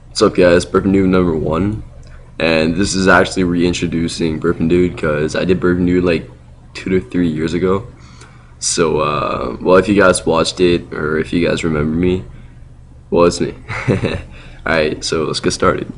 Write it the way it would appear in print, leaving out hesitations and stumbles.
What's up, guys? Burping Dude number one, and this is actually reintroducing Burping Dude because I did Burping Dude like 2 to 3 years ago. So, well, if you guys watched it or if you guys remember me, well, it's me. Alright, so let's get started.